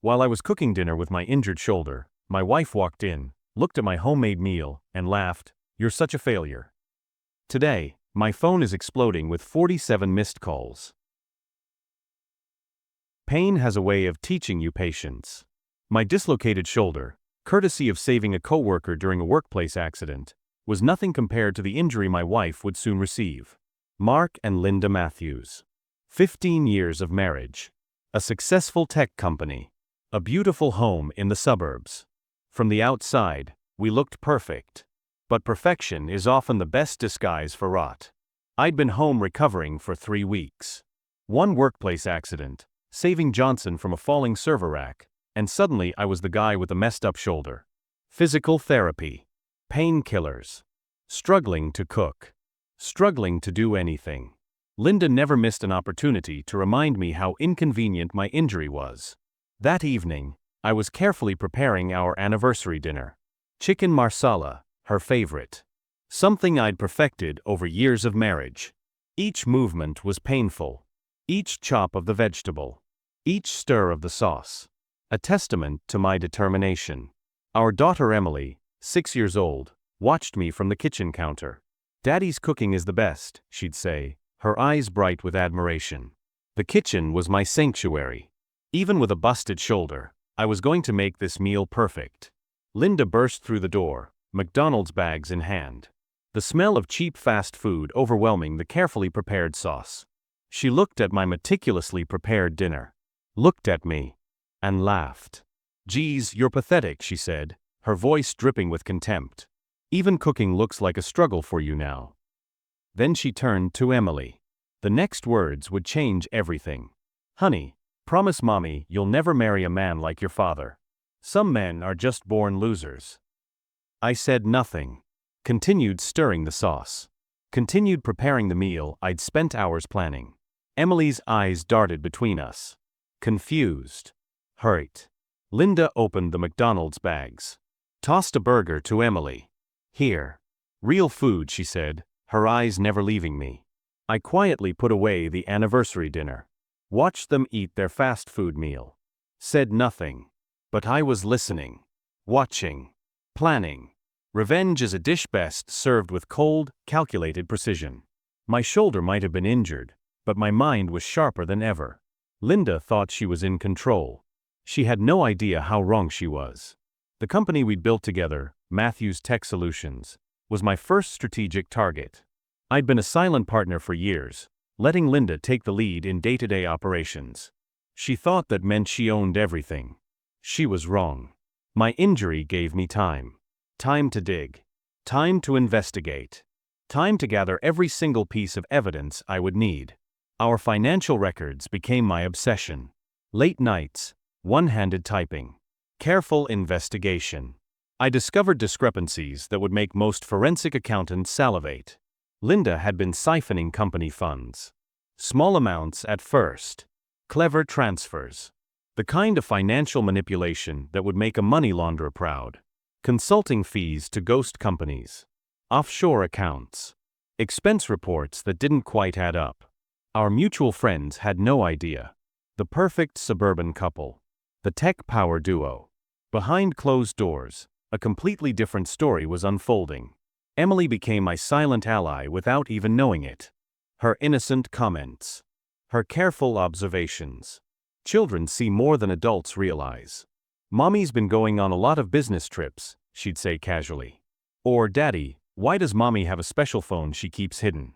While I was cooking dinner with my injured shoulder, my wife walked in, looked at my homemade meal, and laughed, "You're such a failure." Today, my phone is exploding with 47 missed calls. Pain has a way of teaching you patience. My dislocated shoulder, courtesy of saving a coworker during a workplace accident, was nothing compared to the injury my wife would soon receive. Mark and Linda Matthews. 15 years of marriage. A successful tech company. A beautiful home in the suburbs. From the outside, we looked perfect. But perfection is often the best disguise for rot. I'd been home recovering for 3 weeks. One workplace accident, saving Johnson from a falling server rack, and suddenly I was the guy with the messed up shoulder. Physical therapy. Painkillers. Struggling to cook. Struggling to do anything. Linda never missed an opportunity to remind me how inconvenient my injury was. That evening, I was carefully preparing our anniversary dinner. Chicken marsala, her favorite. Something I'd perfected over years of marriage. Each movement was painful. Each chop of the vegetable. Each stir of the sauce. A testament to my determination. Our daughter Emily, 6 years old, watched me from the kitchen counter. "Daddy's cooking is the best," she'd say, her eyes bright with admiration. The kitchen was my sanctuary. Even with a busted shoulder, I was going to make this meal perfect. Linda burst through the door, McDonald's bags in hand. The smell of cheap fast food overwhelming the carefully prepared sauce. She looked at my meticulously prepared dinner, looked at me, and laughed. "Geez, you're pathetic," she said, her voice dripping with contempt. "Even cooking looks like a struggle for you now." Then she turned to Emily. The next words would change everything. "Honey, promise Mommy you'll never marry a man like your father. Some men are just born losers." I said nothing. Continued stirring the sauce. Continued preparing the meal I'd spent hours planning. Emily's eyes darted between us. Confused. Hurt. Linda opened the McDonald's bags. Tossed a burger to Emily. "Here. Real food," she said, her eyes never leaving me. I quietly put away the anniversary dinner. Watched them eat their fast food meal. Said nothing. But I was listening. Watching. Planning. Revenge is a dish best served with cold, calculated precision. My shoulder might have been injured, but my mind was sharper than ever. Linda thought she was in control. She had no idea how wrong she was. The company we'd built together, Matthews Tech Solutions, was my first strategic target. I'd been a silent partner for years, letting Linda take the lead in day-to-day operations. She thought that meant she owned everything. She was wrong. My injury gave me time. Time to dig. Time to investigate. Time to gather every single piece of evidence I would need. Our financial records became my obsession. Late nights, one-handed typing. Careful investigation. I discovered discrepancies that would make most forensic accountants salivate. Linda had been siphoning company funds. Small amounts at first. Clever transfers. The kind of financial manipulation that would make a money launderer proud. Consulting fees to ghost companies. Offshore accounts. Expense reports that didn't quite add up. Our mutual friends had no idea. The perfect suburban couple. The tech power duo. Behind closed doors, a completely different story was unfolding. Emily became my silent ally without even knowing it. Her innocent comments. Her careful observations. Children see more than adults realize. "Mommy's been going on a lot of business trips," she'd say casually. Or, "Daddy, why does Mommy have a special phone she keeps hidden?"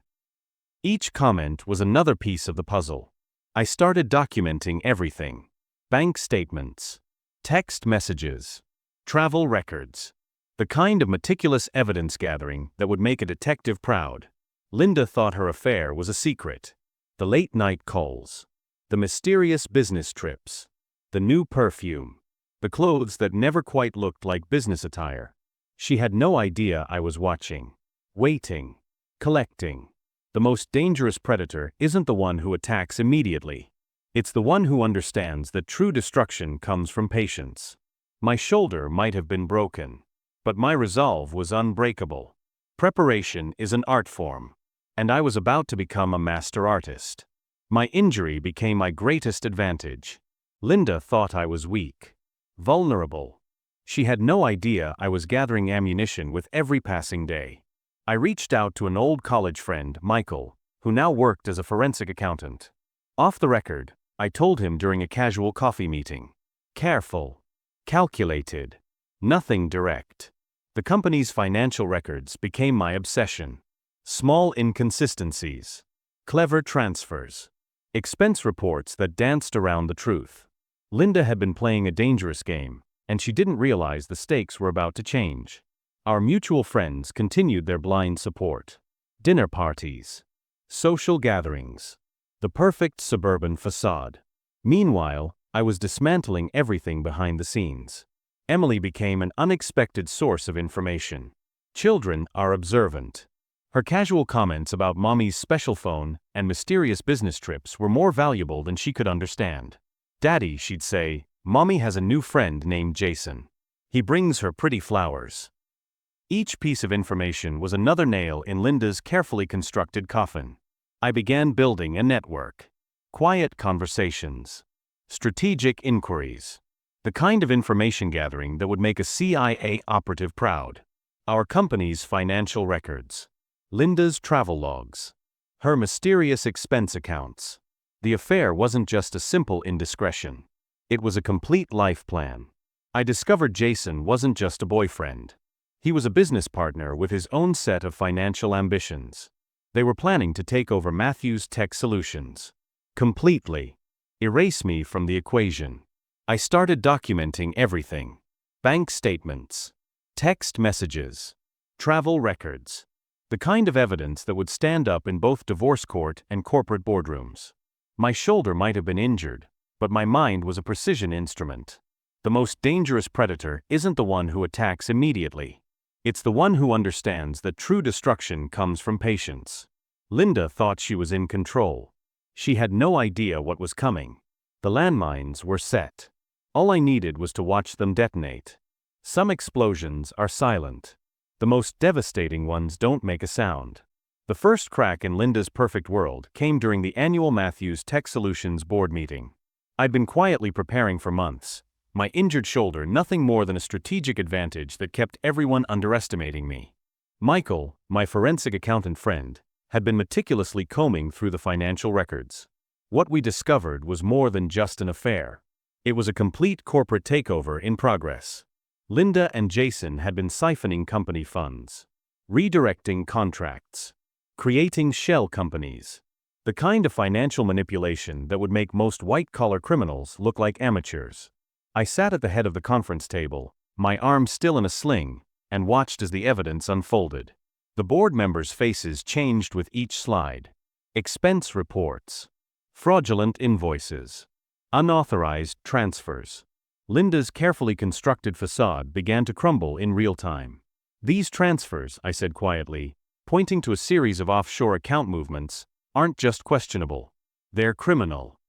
Each comment was another piece of the puzzle. I started documenting everything. Bank statements. Text messages. Travel records. The kind of meticulous evidence gathering that would make a detective proud. Linda thought her affair was a secret. The late-night calls. The mysterious business trips. The new perfume. The clothes that never quite looked like business attire. She had no idea I was watching. Waiting. Collecting. The most dangerous predator isn't the one who attacks immediately. It's the one who understands that true destruction comes from patience. My shoulder might have been broken, but my resolve was unbreakable. Preparation is an art form, and I was about to become a master artist. My injury became my greatest advantage. Linda thought I was weak, vulnerable. She had no idea I was gathering ammunition with every passing day. I reached out to an old college friend, Michael, who now worked as a forensic accountant. Off the record, I told him during a casual coffee meeting. Careful. Calculated. Nothing direct. The company's financial records became my obsession. Small inconsistencies. Clever transfers. Expense reports that danced around the truth. Linda had been playing a dangerous game, and she didn't realize the stakes were about to change. Our mutual friends continued their blind support. Dinner parties. Social gatherings. The perfect suburban facade. Meanwhile, I was dismantling everything behind the scenes. Emily became an unexpected source of information. Children are observant. Her casual comments about mommy's special phone and mysterious business trips were more valuable than she could understand. Daddy, she'd say, Mommy has a new friend named Jason. He brings her pretty flowers. Each piece of information was another nail in Linda's carefully constructed coffin. I began building a network. Quiet conversations. Strategic inquiries. The kind of information gathering that would make a CIA operative proud. Our company's financial records. Linda's travel logs. Her mysterious expense accounts. The affair wasn't just a simple indiscretion. It was a complete life plan. I discovered Jason wasn't just a boyfriend. He was a business partner with his own set of financial ambitions. They were planning to take over Matthew's Tech Solutions. Completely. Erase me from the equation. I started documenting everything. Bank statements. Text messages. Travel records. The kind of evidence that would stand up in both divorce court and corporate boardrooms. My shoulder might have been injured, but my mind was a precision instrument. The most dangerous predator isn't the one who attacks immediately. It's the one who understands that true destruction comes from patience. Linda thought she was in control. She had no idea what was coming. The landmines were set. All I needed was to watch them detonate. Some explosions are silent. The most devastating ones don't make a sound. The first crack in Linda's perfect world came during the annual Matthew's Tech Solutions board meeting. I'd been quietly preparing for months, my injured shoulder nothing more than a strategic advantage that kept everyone underestimating me. Michael, my forensic accountant friend, had been meticulously combing through the financial records. What we discovered was more than just an affair. It was a complete corporate takeover in progress. Linda and Jason had been siphoning company funds, redirecting contracts, creating shell companies. The kind of financial manipulation that would make most white-collar criminals look like amateurs. I sat at the head of the conference table, my arm still in a sling, and watched as the evidence unfolded. The board members' faces changed with each slide. Expense reports. Fraudulent invoices. Unauthorized transfers. Linda's carefully constructed facade began to crumble in real time. These transfers, I said quietly, pointing to a series of offshore account movements, aren't just questionable. They're criminal.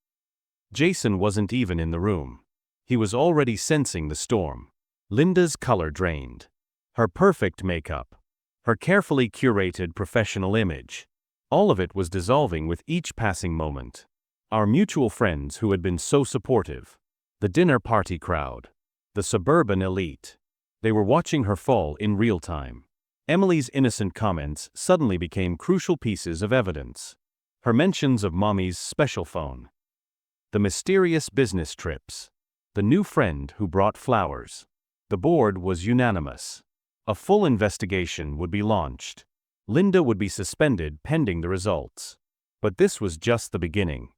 Jason wasn't even in the room. He was already sensing the storm. Linda's color drained. Her perfect makeup. Her carefully curated professional image. All of it was dissolving with each passing moment. Our mutual friends who had been so supportive. The dinner party crowd. The suburban elite. They were watching her fall in real time. Emily's innocent comments suddenly became crucial pieces of evidence. Her mentions of Mommy's special phone. The mysterious business trips. The new friend who brought flowers. The board was unanimous. A full investigation would be launched. Linda would be suspended pending the results. But this was just the beginning.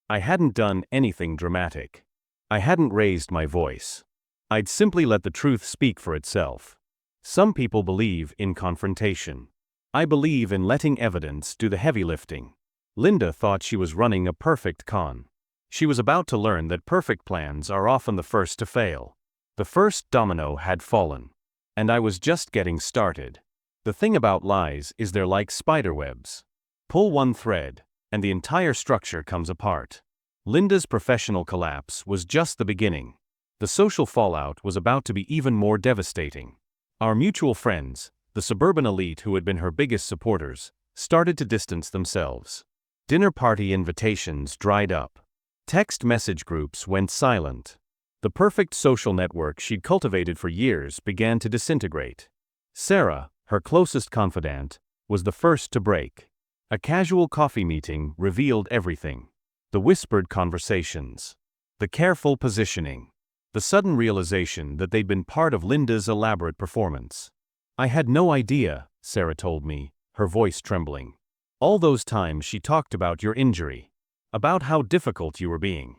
I hadn't done anything dramatic. I hadn't raised my voice. I'd simply let the truth speak for itself. Some people believe in confrontation. I believe in letting evidence do the heavy lifting. Linda thought she was running a perfect con. She was about to learn that perfect plans are often the first to fail. The first domino had fallen. And I was just getting started. The thing about lies is they're like spiderwebs. Pull one thread, and the entire structure comes apart. Linda's professional collapse was just the beginning. The social fallout was about to be even more devastating. Our mutual friends, the suburban elite who had been her biggest supporters, started to distance themselves. Dinner party invitations dried up. Text message groups went silent. The perfect social network she'd cultivated for years began to disintegrate. Sarah, her closest confidant, was the first to break. A casual coffee meeting revealed everything. The whispered conversations. The careful positioning. The sudden realization that they'd been part of Linda's elaborate performance. "I had no idea," Sarah told me, her voice trembling. "All those times she talked about your injury. About how difficult you were being."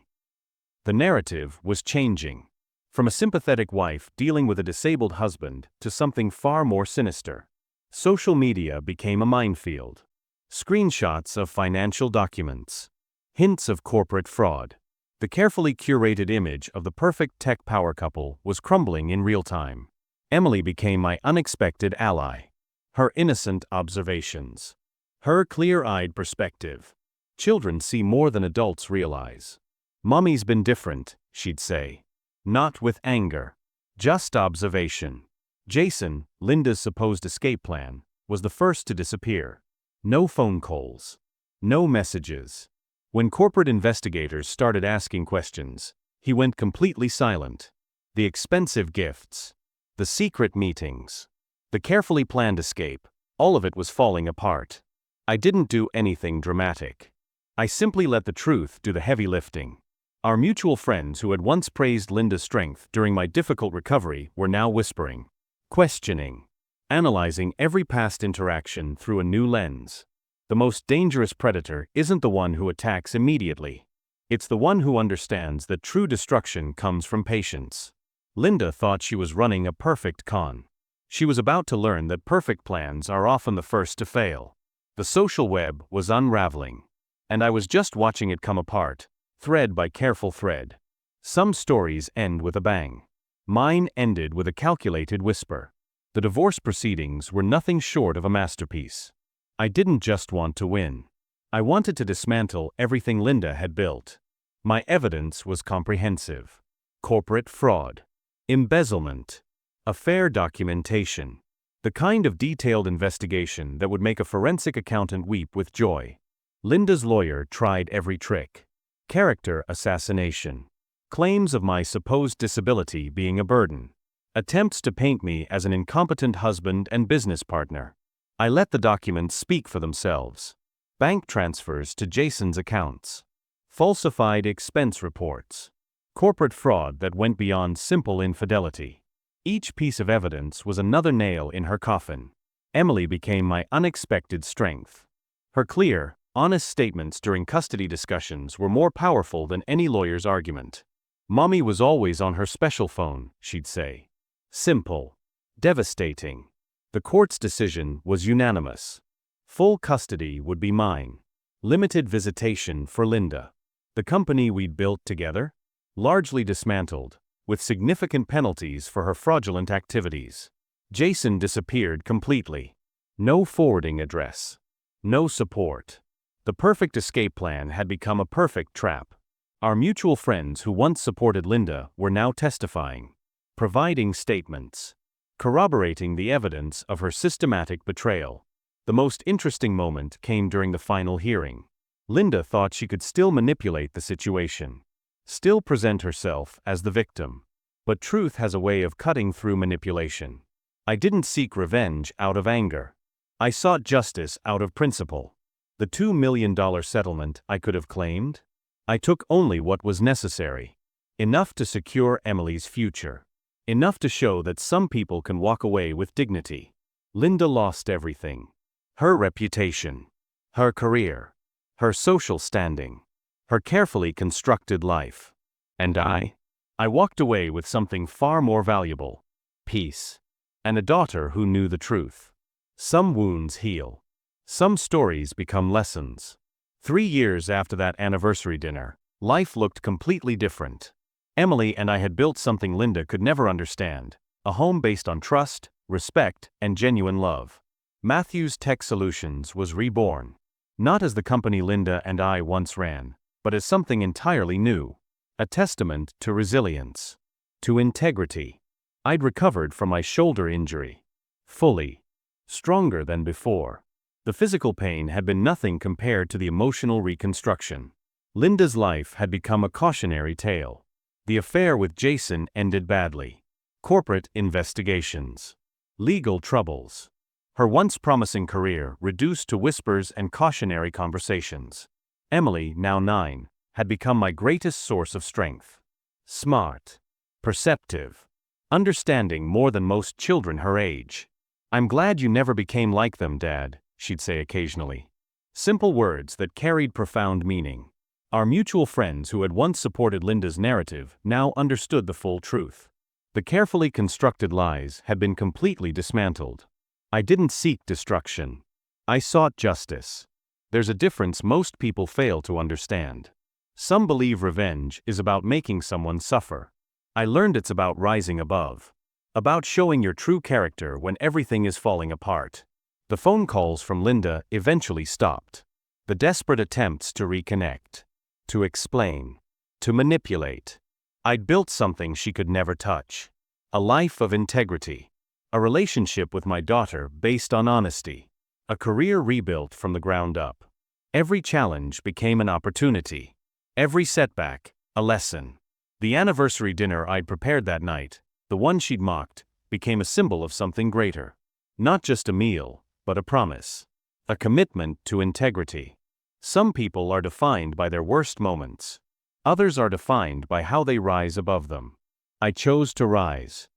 The narrative was changing. From a sympathetic wife dealing with a disabled husband to something far more sinister. Social media became a minefield. Screenshots of financial documents. Hints of corporate fraud. The carefully curated image of the perfect tech power couple was crumbling in real time. Emily became my unexpected ally. Her innocent observations. Her clear-eyed perspective. Children see more than adults realize. "Mommy's been different," she'd say. Not with anger. Just observation. Jason, Linda's supposed escape plan, was the first to disappear. No phone calls. No messages. When corporate investigators started asking questions, he went completely silent. The expensive gifts. The secret meetings. The carefully planned escape, all of it was falling apart. I didn't do anything dramatic. I simply let the truth do the heavy lifting. Our mutual friends who had once praised Linda's strength during my difficult recovery were now whispering, questioning, analyzing every past interaction through a new lens. The most dangerous predator isn't the one who attacks immediately. It's the one who understands that true destruction comes from patience. Linda thought she was running a perfect con. She was about to learn that perfect plans are often the first to fail. The social web was unraveling. And I was just watching it come apart, thread by careful thread. Some stories end with a bang. Mine ended with a calculated whisper. The divorce proceedings were nothing short of a masterpiece. I didn't just want to win. I wanted to dismantle everything Linda had built. My evidence was comprehensive. Corporate fraud. Embezzlement. Affair documentation. The kind of detailed investigation that would make a forensic accountant weep with joy. Linda's lawyer tried every trick. Character assassination. Claims of my supposed disability being a burden. Attempts to paint me as an incompetent husband and business partner. I let the documents speak for themselves. Bank transfers to Jason's accounts. Falsified expense reports. Corporate fraud that went beyond simple infidelity. Each piece of evidence was another nail in her coffin. Emily became my unexpected strength. Her clear, honest statements during custody discussions were more powerful than any lawyer's argument. "Mommy was always on her special phone," she'd say. Simple. Devastating. The court's decision was unanimous. Full custody would be mine. Limited visitation for Linda. The company we'd built together? Largely dismantled, with significant penalties for her fraudulent activities. Jason disappeared completely. No forwarding address. No support. The perfect escape plan had become a perfect trap. Our mutual friends who once supported Linda were now testifying, providing statements, corroborating the evidence of her systematic betrayal. The most interesting moment came during the final hearing. Linda thought she could still manipulate the situation, still present herself as the victim. But truth has a way of cutting through manipulation. I didn't seek revenge out of anger. I sought justice out of principle. The $2 million settlement I could have claimed? I took only what was necessary. Enough to secure Emily's future. Enough to show that some people can walk away with dignity. Linda lost everything. Her reputation. Her career. Her social standing. Her carefully constructed life. And I walked away with something far more valuable. Peace. And a daughter who knew the truth. Some wounds heal. Some stories become lessons. 3 years after that anniversary dinner, life looked completely different. Emily and I had built something Linda could never understand, a home based on trust, respect, and genuine love. Matthews Tech Solutions was reborn. Not as the company Linda and I once ran, but as something entirely new. A testament to resilience. To integrity. I'd recovered from my shoulder injury. Fully. Stronger than before. The physical pain had been nothing compared to the emotional reconstruction. Linda's life had become a cautionary tale. The affair with Jason ended badly. Corporate investigations. Legal troubles. Her once promising career reduced to whispers and cautionary conversations. Emily, now 9, had become my greatest source of strength. Smart. Perceptive. Understanding more than most children her age. "I'm glad you never became like them, Dad," she'd say occasionally. Simple words that carried profound meaning. Our mutual friends who had once supported Linda's narrative now understood the full truth. The carefully constructed lies had been completely dismantled. I didn't seek destruction. I sought justice. There's a difference most people fail to understand. Some believe revenge is about making someone suffer. I learned it's about rising above. About showing your true character when everything is falling apart. The phone calls from Linda eventually stopped. The desperate attempts to reconnect. To explain. To manipulate. I'd built something she could never touch. A life of integrity. A relationship with my daughter based on honesty. A career rebuilt from the ground up. Every challenge became an opportunity. Every setback, a lesson. The anniversary dinner I'd prepared that night, the one she'd mocked, became a symbol of something greater. Not just a meal, but a promise. A commitment to integrity. Some people are defined by their worst moments. Others are defined by how they rise above them. I chose to rise.